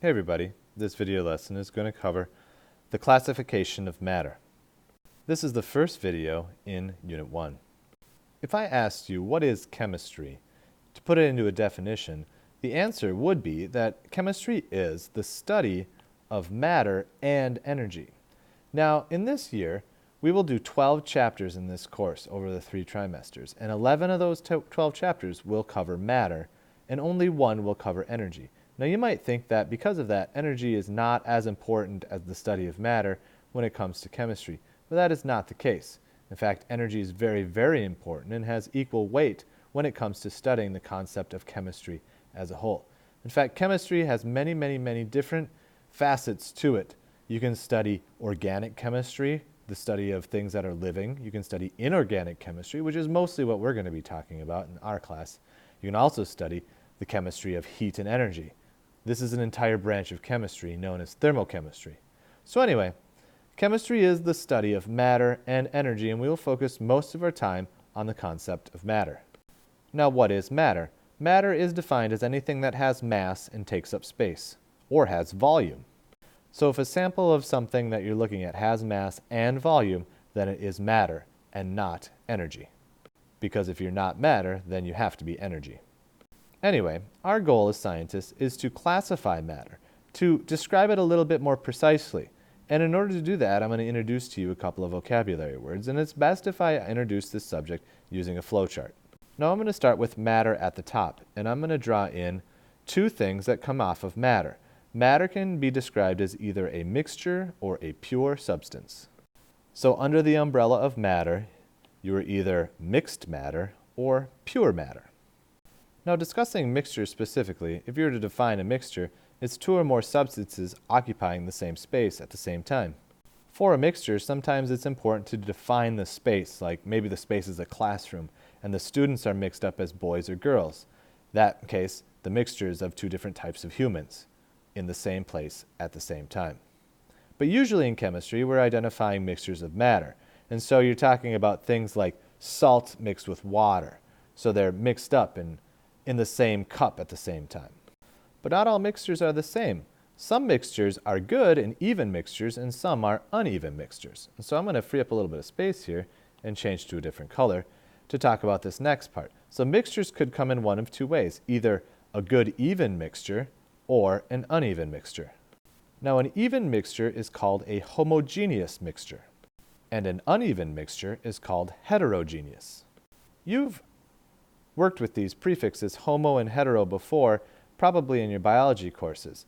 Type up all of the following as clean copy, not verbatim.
Hey everybody, this video lesson is going to cover the classification of matter. This is the first video in Unit 1. If I asked you what is chemistry, to put it into a definition, the answer would be that chemistry is the study of matter and energy. Now, in this year, we will do 12 chapters in this course over the 3 trimesters, and 11 of those 12 chapters will cover matter, and only 1 will cover energy. Now, you might think that because of that, energy is not as important as the study of matter when it comes to chemistry, but that is not the case. In fact, energy is very, very important and has equal weight when it comes to studying the concept of chemistry as a whole. In fact, chemistry has many, many, many different facets to it. You can study organic chemistry, the study of things that are living. You can study inorganic chemistry, which is mostly what we're going to be talking about in our class. You can also study the chemistry of heat and energy. This is an entire branch of chemistry known as thermochemistry. So anyway, chemistry is the study of matter and energy, and we will focus most of our time on the concept of matter. Now, what is matter? Matter is defined as anything that has mass and takes up space, or has volume. So if a sample of something that you're looking at has mass and volume, then it is matter and not energy. Because if you're not matter, then you have to be energy. Anyway, our goal as scientists is to classify matter, to describe it a little bit more precisely. And in order to do that, I'm going to introduce to you a couple of vocabulary words, and it's best if I introduce this subject using a flowchart. Now I'm going to start with matter at the top, and I'm going to draw in 2 things that come off of matter. Matter can be described as either a mixture or a pure substance. So under the umbrella of matter, you are either mixed matter or pure matter. Now, discussing mixtures specifically, if you were to define a mixture, it's 2 or more substances occupying the same space at the same time. For a mixture, sometimes it's important to define the space, like maybe the space is a classroom, and the students are mixed up as boys or girls. In that case, the mixture is of 2 different types of humans in the same place at the same time. But usually in chemistry, we're identifying mixtures of matter, and so you're talking about things like salt mixed with water, so they're mixed up in the same cup at the same time. But not all mixtures are the same. Some mixtures are good and even mixtures, and some are uneven mixtures. And so I'm going to free up a little bit of space here and change to a different color to talk about this next part. So mixtures could come in one of 2 ways, either a good even mixture or an uneven mixture. Now, an even mixture is called a homogeneous mixture, and an uneven mixture is called heterogeneous. You've worked with these prefixes homo and hetero before, probably in your biology courses.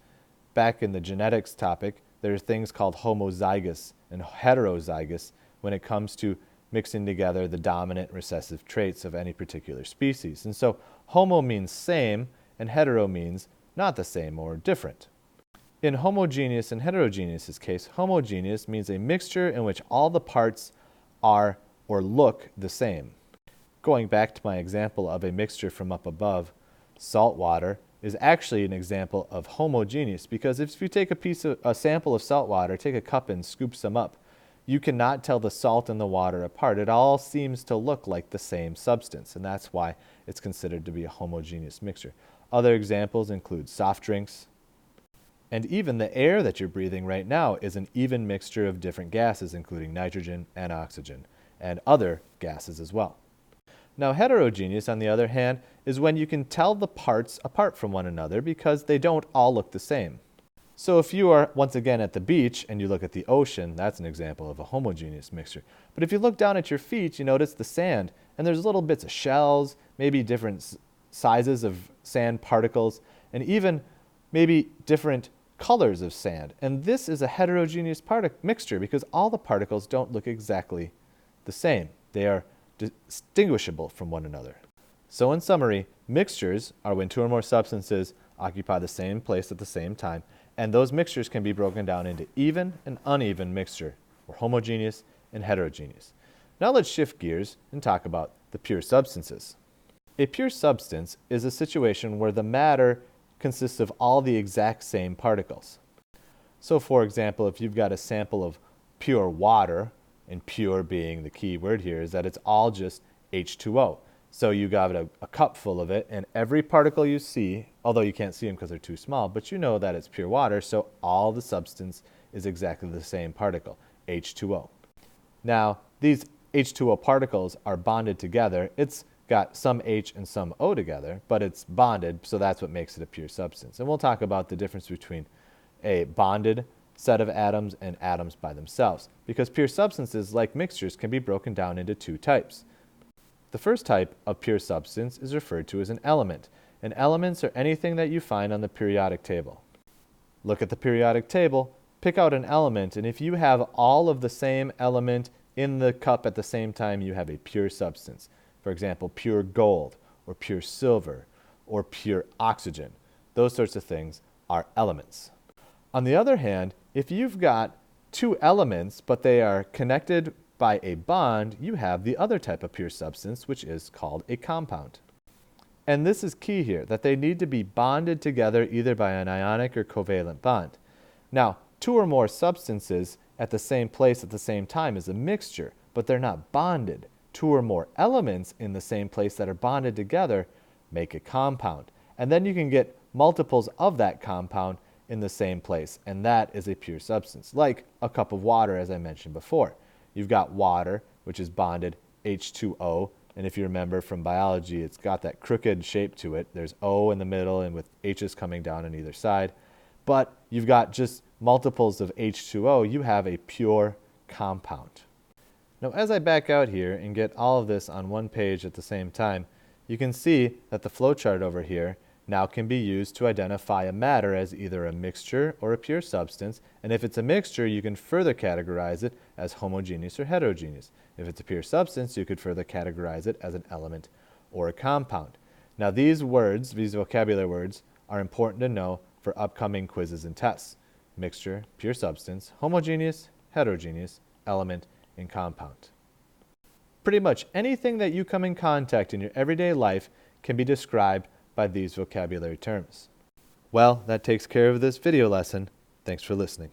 Back in the genetics topic, there are things called homozygous and heterozygous when it comes to mixing together the dominant recessive traits of any particular species. And so homo means same and hetero means not the same or different. In homogeneous and heterogeneous case, homogeneous means a mixture in which all the parts are or look the same. Going back to my example of a mixture from up above, salt water is actually an example of homogeneous, because if you take a sample of salt water, take a cup and scoop some up, you cannot tell the salt and the water apart. It all seems to look like the same substance, and that's why it's considered to be a homogeneous mixture. Other examples include soft drinks, and even the air that you're breathing right now is an even mixture of different gases, including nitrogen and oxygen, and other gases as well. Now, heterogeneous, on the other hand, is when you can tell the parts apart from one another because they don't all look the same. So if you are, once again, at the beach and you look at the ocean, that's an example of a homogeneous mixture. But if you look down at your feet, you notice the sand, and there's little bits of shells, maybe different sizes of sand particles, and even maybe different colors of sand. And this is a heterogeneous mixture because all the particles don't look exactly the same. They are distinguishable from one another. So in summary, mixtures are when 2 or more substances occupy the same place at the same time, and those mixtures can be broken down into even and uneven mixture, or homogeneous and heterogeneous. Now let's shift gears and talk about the pure substances. A pure substance is a situation where the matter consists of all the exact same particles. So for example, if you've got a sample of pure water, and pure being the key word here, is that it's all just H2O. So you got a cup full of it, and every particle you see, although you can't see them because they're too small, but you know that it's pure water, so all the substance is exactly the same particle, H2O. Now, these H2O particles are bonded together. It's got some H and some O together, but it's bonded, so that's what makes it a pure substance. And we'll talk about the difference between a bonded set of atoms and atoms by themselves, because pure substances, like mixtures, can be broken down into two types. The first type of pure substance is referred to as an element, and elements are anything that you find on the periodic table. Look at the periodic table, pick out an element, and if you have all of the same element in the cup at the same time, you have a pure substance. For example, pure gold, or pure silver, or pure oxygen. Those sorts of things are elements. On the other hand, if you've got two elements, but they are connected by a bond, you have the other type of pure substance, which is called a compound. And this is key here, that they need to be bonded together either by an ionic or covalent bond. Now, two or more substances at the same place at the same time is a mixture, but they're not bonded. Two or more elements in the same place that are bonded together make a compound. And then you can get multiples of that compound in the same place, and that is a pure substance, like a cup of water, as I mentioned before. You've got water, which is bonded H2O, and if you remember from biology, it's got that crooked shape to it. There's O in the middle and with H's coming down on either side. But you've got just multiples of H2O, you have a pure compound. Now, as I back out here and get all of this on one page at the same time, you can see that the flowchart over here now can be used to identify a matter as either a mixture or a pure substance, and if it's a mixture, you can further categorize it as homogeneous or heterogeneous. If it's a pure substance, you could further categorize it as an element or a compound. Now, these words, these vocabulary words, are important to know for upcoming quizzes and tests. Mixture, pure substance, homogeneous, heterogeneous, element, and compound. Pretty much anything that you come in contact in your everyday life can be described by these vocabulary terms. Well, that takes care of this video lesson. Thanks for listening.